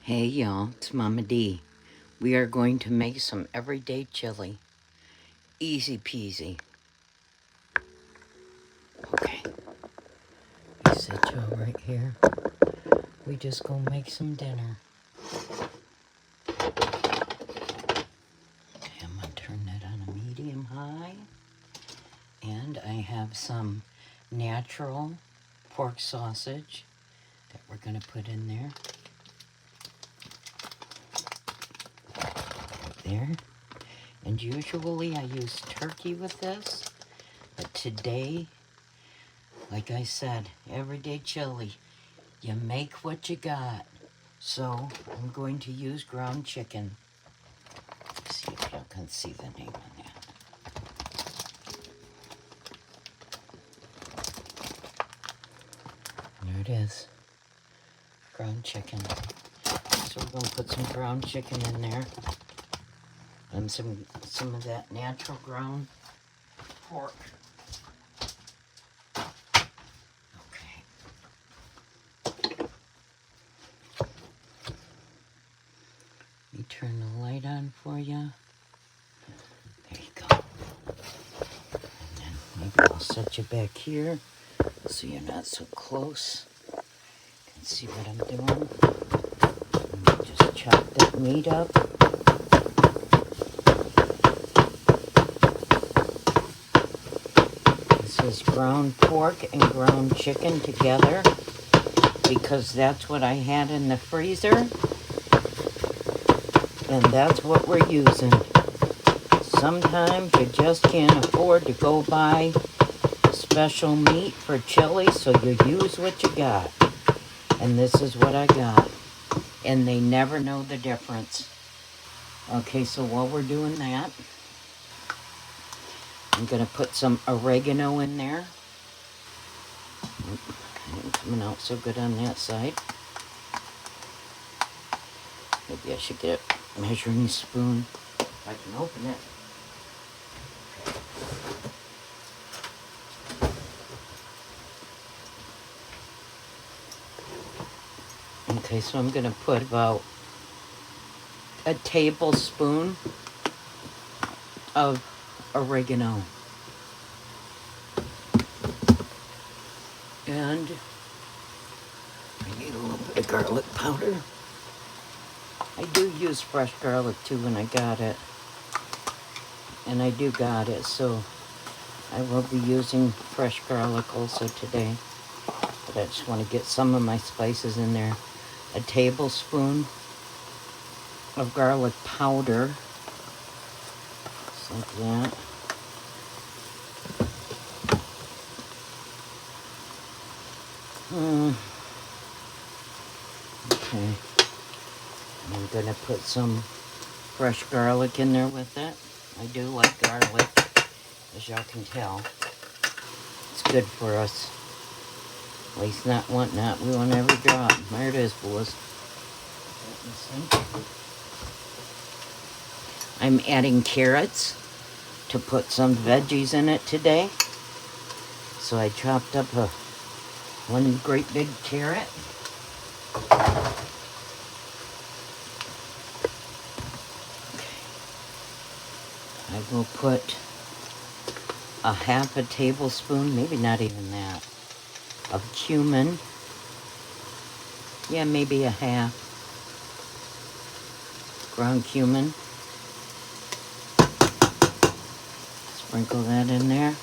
Hey y'all, it's Mama D. We are going to make some everyday chili. Easy peasy. Okay, you sit y'all right here. We just gonna make some dinner. Okay, I'm gonna turn that on a medium high. And I have some natural pork sausage that we're gonna put in there. Right there. And usually I use turkey with this, but today, like I said, everyday chili, you make what you got. So I'm going to use ground chicken. Let's see if y'all can see the name on that. There it is, ground chicken. So we're gonna put some ground chicken in there. And some of that natural ground pork. Okay. Let me turn the light on for you. There you go. And then maybe I'll set you back here so you're not so close. You can see what I'm doing. Let me just chop that meat up. This is ground pork and ground chicken together because that's what I had in the freezer. And that's what we're using. Sometimes you just can't afford to go buy special meat for chili, so you use what you got. And this is what I got. And they never know the difference. Okay, so while we're doing that, I'm gonna put some oregano in there. Ain't coming out so good on that side. Maybe I should get a measuring spoon if I can open it. Okay, so I'm gonna put about a tablespoon of oregano. And I need a little bit of garlic powder. I do use fresh garlic too when I got it. And I do got it, so I will be using fresh garlic also today. But I just want to get some of my spices in there. A tablespoon of garlic powder. Just like that. Okay. And I'm gonna put some fresh garlic in there with it. I do like garlic, as y'all can tell. It's good for us. At least not want not. We want every drop. There it is, boys. I'm adding carrots to put some veggies in it today. So I chopped up one great big carrot. I will put a half a tablespoon, maybe not even that, of cumin. Yeah, maybe a half. Ground cumin. Sprinkle that in there.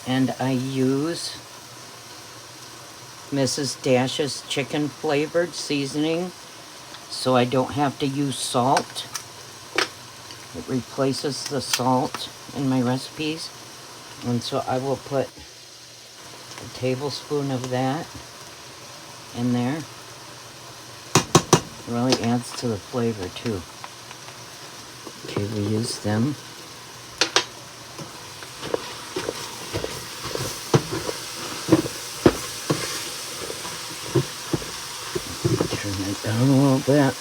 And I use Mrs. Dash's chicken flavored seasoning, so I don't have to use salt. It replaces the salt in my recipes. And so I will put a tablespoon of that in there. It really adds to the flavor too. Okay, we use them. Turn it down a little bit.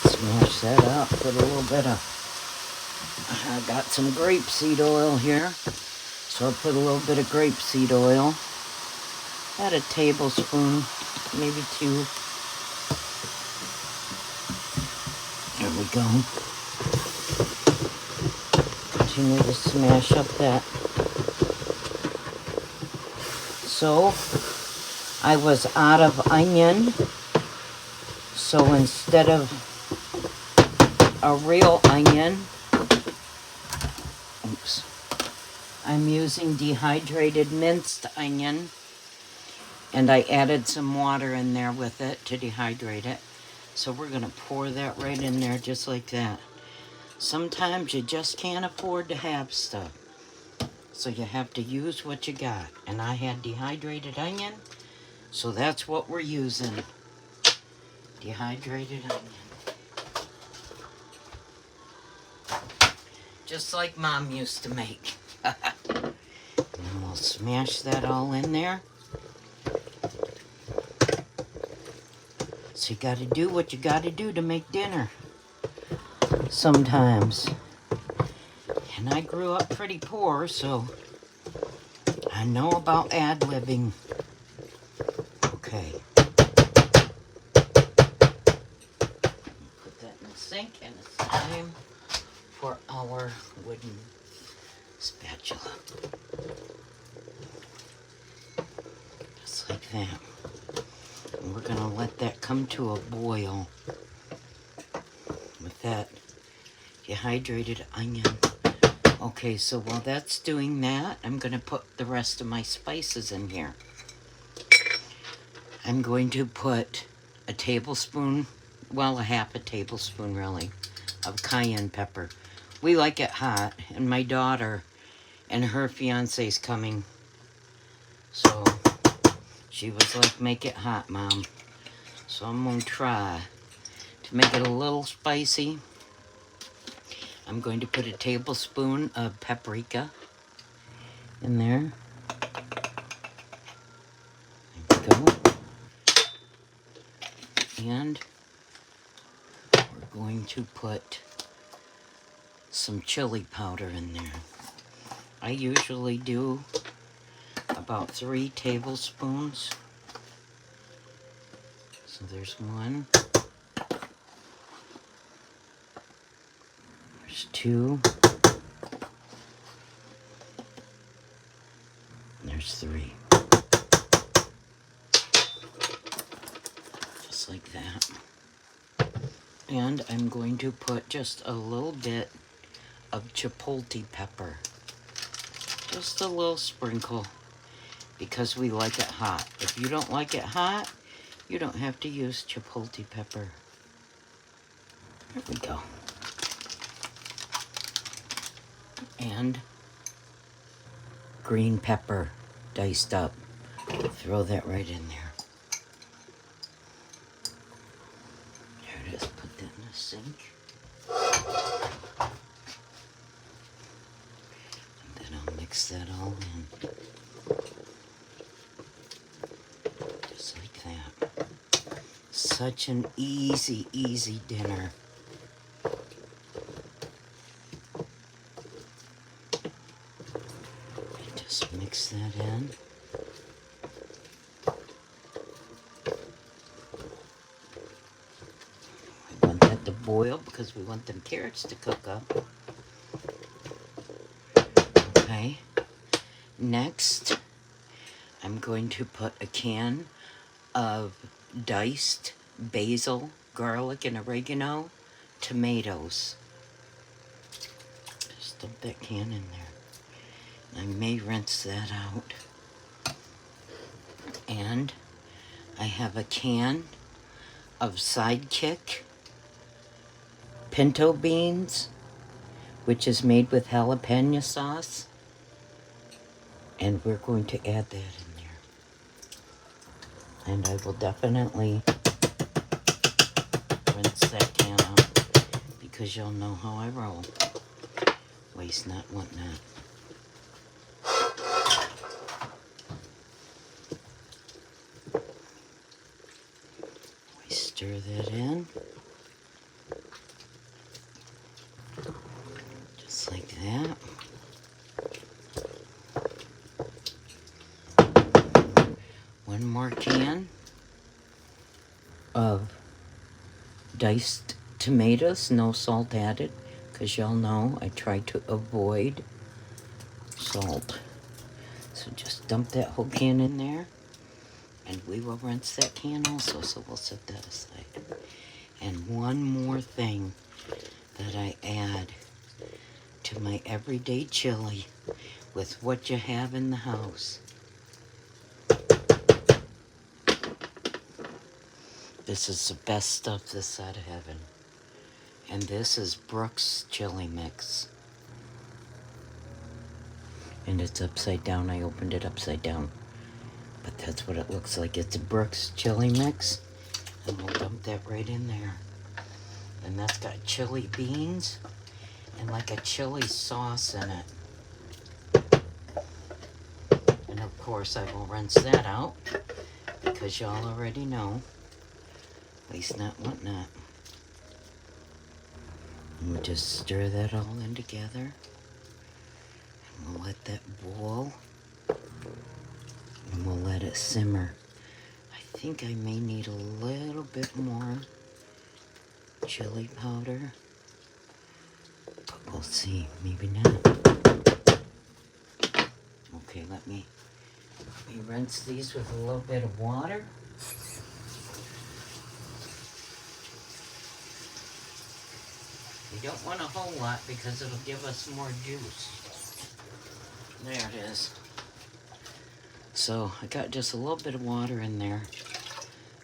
Smash that up, put a little bit of, I got some grapeseed oil here. So I'll put a little bit of grapeseed oil. About a tablespoon, maybe 2. There we go. Continue to smash up that. So I was out of onion. So instead of a real onion, oops, I'm using dehydrated minced onion. And I added some water in there with it to dehydrate it. So we're gonna pour that right in there just like that. Sometimes you just can't afford to have stuff. So you have to use what you got. And I had dehydrated onion, so that's what we're using. Dehydrated onion. Just like Mom used to make. And then we'll smash that all in there. So you gotta do what you gotta do to make dinner. Sometimes. And I grew up pretty poor, so I know about ad-libbing. Okay. Put that in the sink, and it's time for our wooden spatula. Just like that. And we're gonna let that come to a boil with that dehydrated onion. Okay, so while that's doing that, I'm gonna put the rest of my spices in here. I'm going to put a tablespoon, well, a half a tablespoon really, of cayenne pepper. We like it hot, and my daughter and her fiance's coming. So she was like, make it hot, Mom. So I'm gonna try to make it a little spicy. I'm going to put a tablespoon of paprika in there. There we go. And we're going to put some chili powder in there. I usually do about 3 tablespoons. So there's 1. There's 2. And there's 3. Just like that. And I'm going to put just a little bit of chipotle pepper. Just a little sprinkle, because we like it hot. If you don't like it hot, you don't have to use chipotle pepper. There we go. And green pepper diced up. Throw that right in there. There it is. Put that in the sink. And then I'll mix that all in. Just like that. Such an easy, easy dinner. Just mix that in. We want that to boil because we want them carrots to cook up. Okay. Next, I'm going to put a can of diced basil, garlic, and oregano, tomatoes. Just dump that can in there. I may rinse that out. And I have a can of Sidekick pinto beans, which is made with jalapeno sauce. And we're going to add that in there. And I will definitely rinse that can out, because you'll know how I roll. Waste not, want not. We stir that in. Just like that. more can of diced tomatoes, no salt added, because y'all know I try to avoid salt. So just dump that whole can in there, and we will rinse that can also, so we'll set that aside. And one more thing that I add to my everyday chili with what you have in the house. This is the best stuff this side of heaven. And this is Brooks chili mix. And it's upside down. I opened it upside down. But that's what it looks like. It's a Brooks chili mix. And we'll dump that right in there. And that's got chili beans and like a chili sauce in it. And of course I will rinse that out because y'all already know. At least not whatnot. And we'll just stir that all in together. And we'll let that boil. And we'll let it simmer. I think I may need a little bit more chili powder. But we'll see. Maybe not. Okay, let me rinse these with a little bit of water. You don't want a whole lot because it'll give us more juice. There it is. So I got just a little bit of water in there.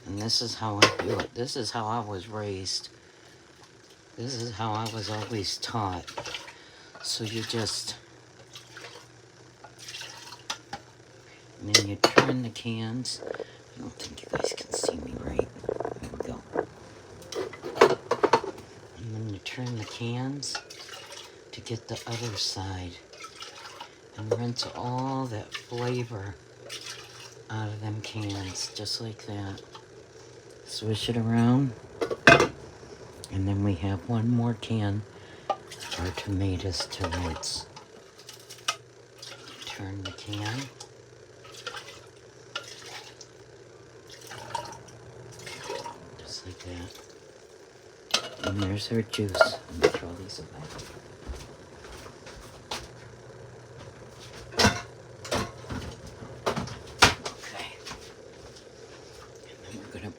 And this is how I do it. This is how I was raised. This is how I was always taught. So you just... And then you turn the cans. I don't think you guys can see me right. There we go. And then you turn the cans to get the other side. And rinse all that flavor out of them cans, just like that. Swish it around. And then we have one more can of our tomatoes to rinse. Turn the can. Just like that. And there's our juice. Let me throw these away.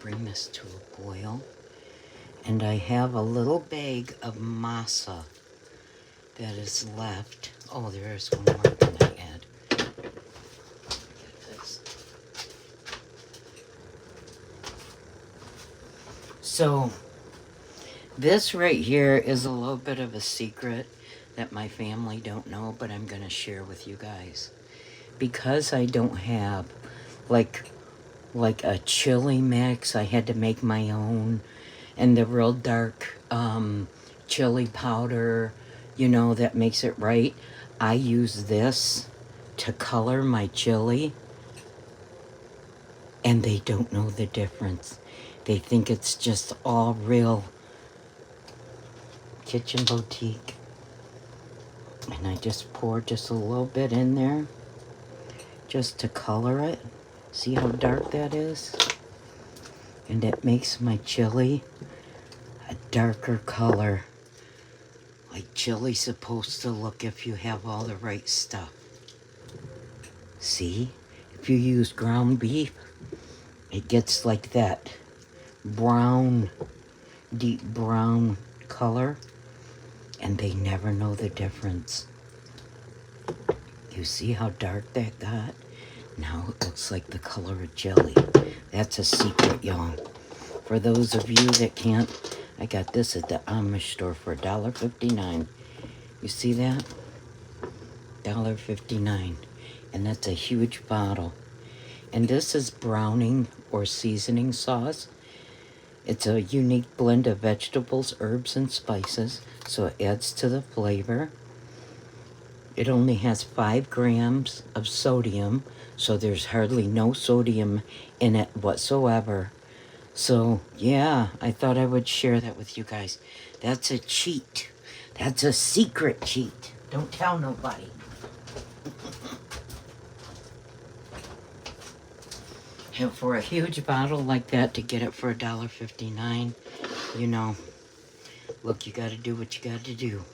Bring this to a boil. And I have a little bag of masa that is left. Oh, there's one more thing I add. Get this. So, this right here is a little bit of a secret that my family don't know, but I'm going to share with you guys. Because I don't have, like a chili mix. I had to make my own. And the real dark chili powder, you know, that makes it right. I use this to color my chili. And they don't know the difference. They think it's just all real kitchen boutique. And I just pour just a little bit in there just to color it. See how dark that is? And it makes my chili a darker color. Like chili's supposed to look if you have all the right stuff. See? If you use ground beef, it gets like that brown, deep brown color. And they never know the difference. You see how dark that got? Now it looks like the color of jelly. That's a secret, y'all. For those of you that can't, I got this at the Amish store for $1.59. You see that? $1.59. And that's a huge bottle. And this is browning or seasoning sauce. It's a unique blend of vegetables, herbs, and spices, so it adds to the flavor. It only has 5 grams of sodium, so there's hardly no sodium in it whatsoever. So, yeah, I thought I would share that with you guys. That's a cheat. That's a secret cheat. Don't tell nobody. And for a huge bottle like that, to get it for $1.59, you know, look, you gotta do what you gotta do.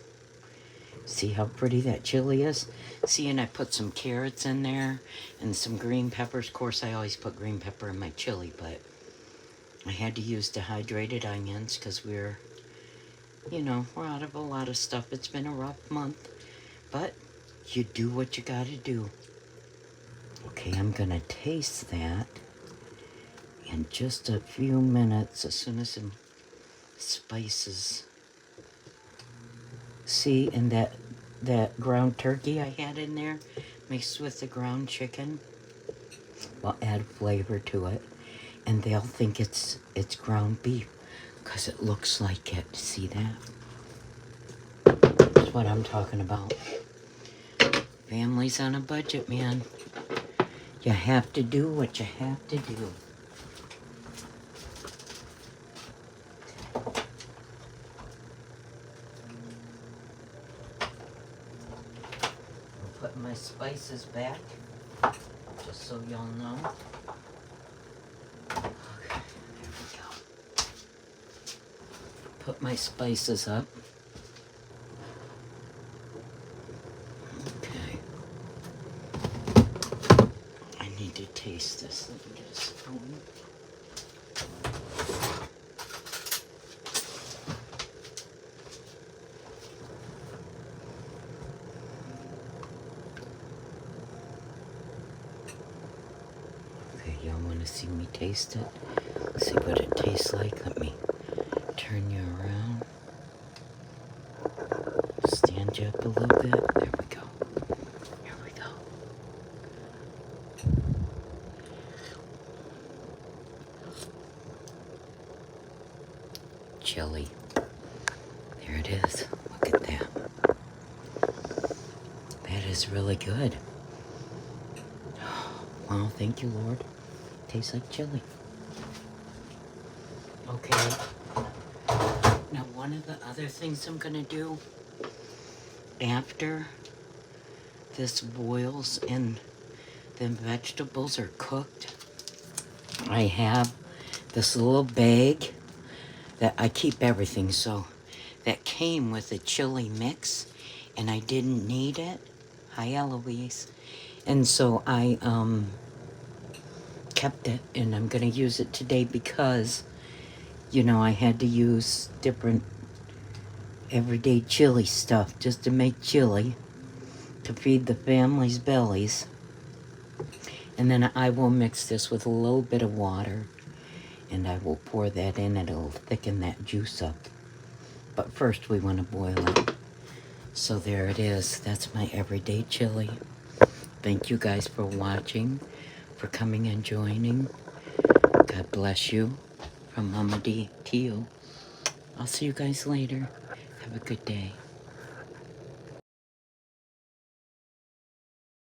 See how pretty that chili is? See, and I put some carrots in there and some green peppers. Of course, I always put green pepper in my chili, but I had to use dehydrated onions because we're out of a lot of stuff. It's been a rough month, but you do what you gotta do. Okay, I'm gonna taste that in just a few minutes as soon as some spices. See, and that ground turkey I had in there mixed with the ground chicken will add flavor to it, and they'll think it's ground beef because it looks like it. See that? That's what I'm talking about. Families on a budget, man. You have to do what you have to do. I'll put my spices back, just so y'all know. Okay, there we go. Put my spices up. Okay. I need to taste this. Let me get a spoon. Okay, y'all want to see me taste it? See what it tastes like? Let me turn you around. Stand you up a little bit. There we go. Here we go. Chili. There it is. Look at that. That is really good. Wow, thank you, Lord. Tastes like chili. Okay. Now, one of the other things I'm gonna do after this boils and the vegetables are cooked, I have this little bag that I keep everything, so that came with a chili mix, and I didn't need it. Hi, Eloise. And so I kept it, and I'm gonna use it today because, I had to use different everyday chili stuff just to make chili to feed the family's bellies. And then I will mix this with a little bit of water, and I will pour that in, and it'll thicken that juice up. But first we want to boil it. So there it is. That's my everyday chili. Thank you guys for watching, for coming and joining. God bless you from Mama D to you. I'll see you guys later. Have a good day.